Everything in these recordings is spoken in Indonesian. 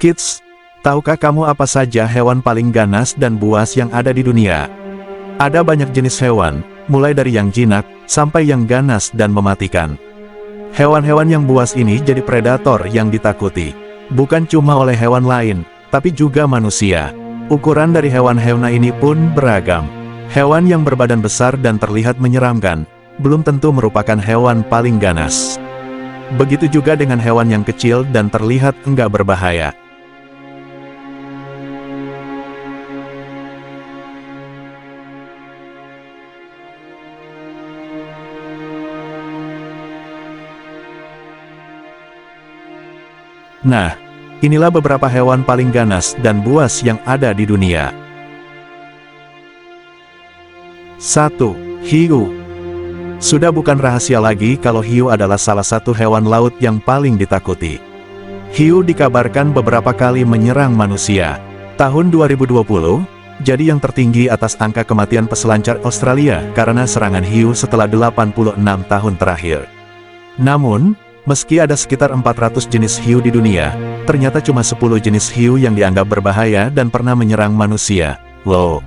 Kids, tahukah kamu apa saja hewan paling ganas dan buas yang ada di dunia? Ada banyak jenis hewan, mulai dari yang jinak, sampai yang ganas dan mematikan. Hewan-hewan yang buas ini jadi predator yang ditakuti. Bukan cuma oleh hewan lain, tapi juga manusia. Ukuran dari hewan-hewan ini pun beragam. Hewan yang berbadan besar dan terlihat menyeramkan, belum tentu merupakan hewan paling ganas. Begitu juga dengan hewan yang kecil dan terlihat enggak berbahaya. Nah, inilah beberapa hewan paling ganas dan buas yang ada di dunia. 1. Hiu. Sudah bukan rahasia lagi kalau hiu adalah salah satu hewan laut yang paling ditakuti. Hiu dikabarkan beberapa kali menyerang manusia. Tahun 2020, jadi yang tertinggi atas angka kematian peselancar Australia karena serangan hiu setelah 86 tahun terakhir. Namun, meski ada sekitar 400 jenis hiu di dunia, ternyata cuma 10 jenis hiu yang dianggap berbahaya dan pernah menyerang manusia. Loh.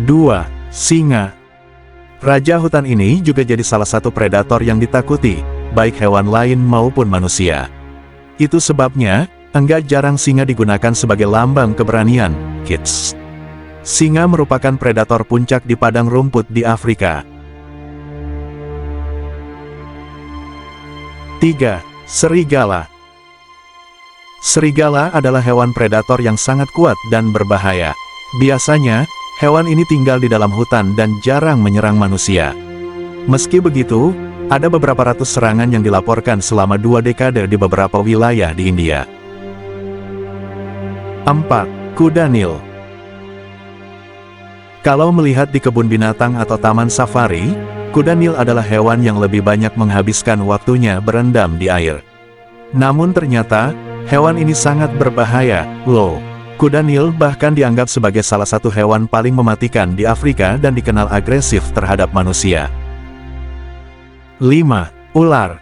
2. Singa. Raja hutan ini juga jadi salah satu predator yang ditakuti, baik hewan lain maupun manusia. Itu sebabnya, enggak jarang singa digunakan sebagai lambang keberanian, kids. Singa merupakan predator puncak di padang rumput di Afrika. 3. Serigala. Serigala adalah hewan predator yang sangat kuat dan berbahaya. Biasanya, hewan ini tinggal di dalam hutan dan jarang menyerang manusia. Meski begitu, ada beberapa ratus serangan yang dilaporkan selama 2 dekade di beberapa wilayah di India. 4. Kuda Nil. Kalau melihat di kebun binatang atau taman safari, kuda Nil adalah hewan yang lebih banyak menghabiskan waktunya berendam di air. Namun ternyata, hewan ini sangat berbahaya, loh. Kuda Nil bahkan dianggap sebagai salah satu hewan paling mematikan di Afrika dan dikenal agresif terhadap manusia. 5. Ular.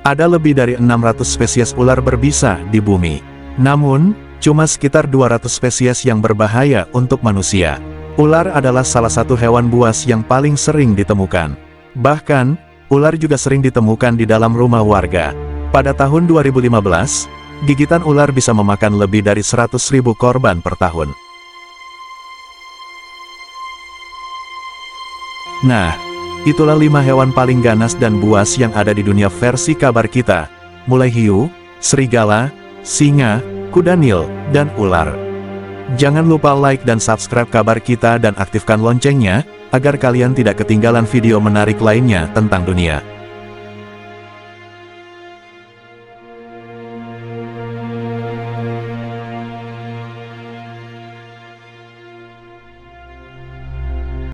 Ada lebih dari 600 spesies ular berbisa di bumi. Namun, cuma sekitar 200 spesies yang berbahaya untuk manusia. Ular adalah salah satu hewan buas yang paling sering ditemukan. Bahkan, ular juga sering ditemukan di dalam rumah warga. Pada tahun 2015, gigitan ular bisa memakan lebih dari 100.000 korban per tahun. Nah, itulah 5 hewan paling ganas dan buas yang ada di dunia versi kabar kita, mulai hiu, serigala, singa, kuda Nil, dan ular. Jangan lupa like dan subscribe kabar kita dan aktifkan loncengnya, agar kalian tidak ketinggalan video menarik lainnya tentang dunia.